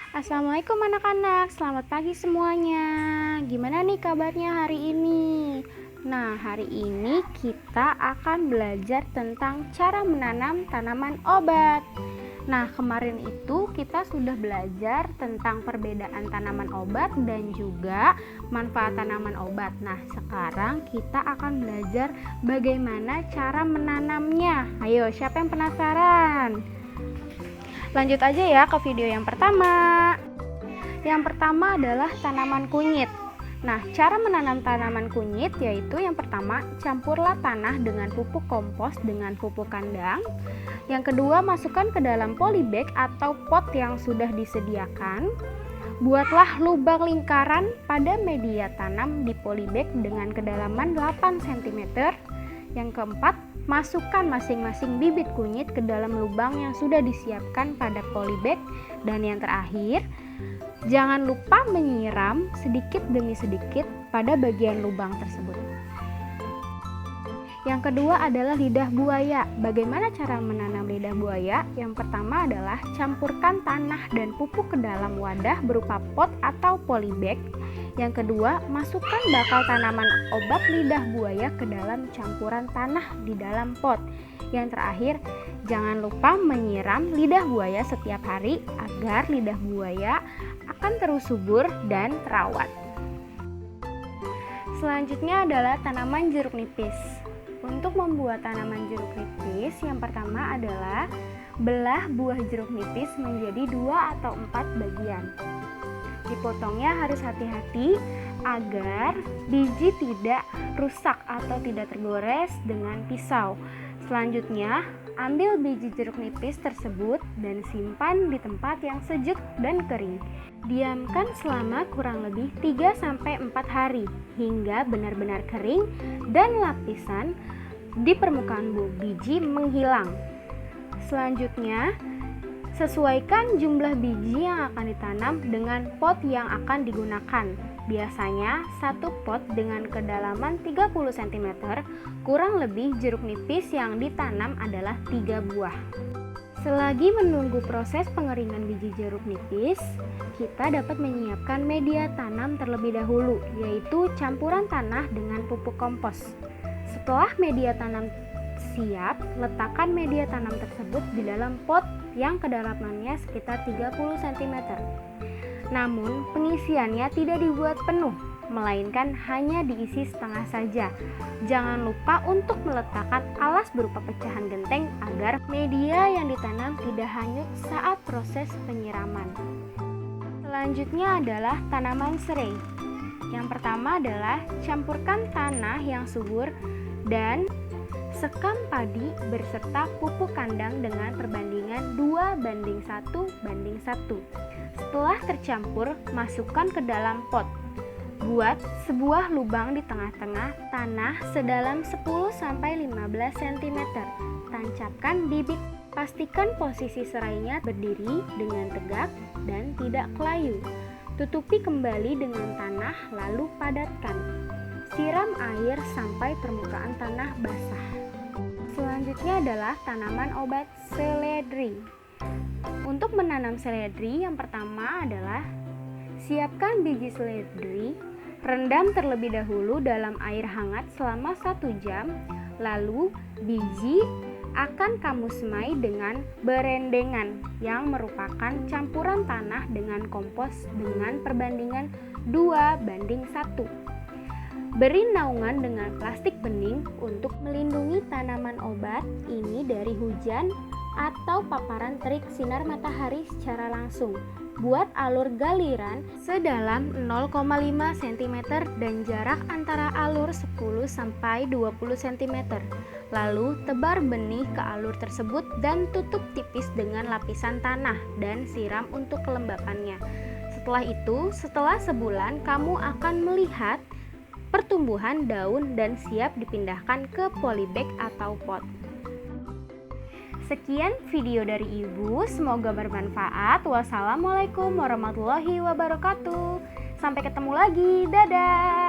Assalamualaikum anak-anak, selamat pagi semuanya. Gimana nih kabarnya hari ini? Nah, hari ini kita akan belajar tentang cara menanam tanaman obat. Nah, kemarin itu kita sudah belajar tentang perbedaan tanaman obat dan juga manfaat tanaman obat. Nah, sekarang kita akan belajar bagaimana cara menanamnya. Ayo, siapa yang penasaran? Lanjut aja ya ke video yang pertama. Yang pertama adalah tanaman kunyit. Nah, cara menanam tanaman kunyit yaitu yang pertama, campurlah tanah dengan pupuk kompos dengan pupuk kandang. Yang kedua, masukkan ke dalam polybag atau pot yang sudah disediakan. Buatlah lubang lingkaran pada media tanam di polybag dengan kedalaman 8 cm. Yang keempat, masukkan masing-masing bibit kunyit ke dalam lubang yang sudah disiapkan pada polybag. Dan yang terakhir, jangan lupa menyiram sedikit demi sedikit pada bagian lubang tersebut. Yang kedua adalah lidah buaya. Bagaimana cara menanam lidah buaya? Yang pertama adalah campurkan tanah dan pupuk ke dalam wadah berupa pot atau polybag. Yang kedua, masukkan bakal tanaman obat lidah buaya ke dalam campuran tanah di dalam pot. Yang terakhir, jangan lupa menyiram lidah buaya setiap hari agar lidah buaya akan terus subur dan terawat. Selanjutnya adalah tanaman jeruk nipis. Untuk membuat tanaman jeruk nipis, yang pertama adalah belah buah jeruk nipis menjadi 2 atau 4 bagian. Dipotongnya harus hati-hati agar biji tidak rusak atau tidak tergores dengan pisau. Selanjutnya, ambil biji jeruk nipis tersebut dan simpan di tempat yang sejuk dan kering. Diamkan selama kurang lebih 3-4 hari hingga benar-benar kering dan lapisan di permukaan biji menghilang. Selanjutnya, sesuaikan jumlah biji yang akan ditanam dengan pot yang akan digunakan. Biasanya satu pot dengan kedalaman 30 cm, kurang lebih jeruk nipis yang ditanam adalah 3 buah. Selagi menunggu proses pengeringan biji jeruk nipis, kita dapat menyiapkan media tanam terlebih dahulu, yaitu campuran tanah dengan pupuk kompos. Setelah media tanam siap, letakkan media tanam tersebut di dalam pot yang kedalamannya sekitar 30 cm. Namun, pengisiannya tidak dibuat penuh, melainkan hanya diisi setengah saja. Jangan lupa untuk meletakkan alas berupa pecahan genteng agar media yang ditanam tidak hanyut saat proses penyiraman. Selanjutnya adalah tanaman serai. Yang pertama adalah campurkan tanah yang subur dan sekam padi berserta pupuk kandang dengan perbandingan 2:1:1. Setelah tercampur, masukkan ke dalam pot. Buat sebuah lubang di tengah-tengah tanah sedalam 10-15 cm. Tancapkan bibit. Pastikan posisi serainya berdiri dengan tegak dan tidak kelayu. Tutupi kembali dengan tanah lalu padatkan. Siram air sampai permukaan tanah basah. Selanjutnya adalah tanaman obat seledri. Untuk menanam seledri, yang pertama adalah siapkan biji seledri, rendam terlebih dahulu dalam air hangat selama 1 jam, lalu biji akan kamu semai dengan berendengan yang merupakan campuran tanah dengan kompos dengan perbandingan 2:1. Beri naungan dengan plastik bening untuk melindungi tanaman obat ini dari hujan atau paparan terik sinar matahari secara langsung. Buat alur galiran sedalam 0,5 cm dan jarak antara alur 10-20 cm. Lalu tebar benih ke alur tersebut dan tutup tipis dengan lapisan tanah dan siram untuk kelembapannya. Setelah itu, setelah sebulan kamu akan melihat pertumbuhan daun dan siap dipindahkan ke polybag atau pot. Sekian video dari Ibu, semoga bermanfaat. Wassalamualaikum warahmatullahi wabarakatuh. Sampai ketemu lagi, dadah.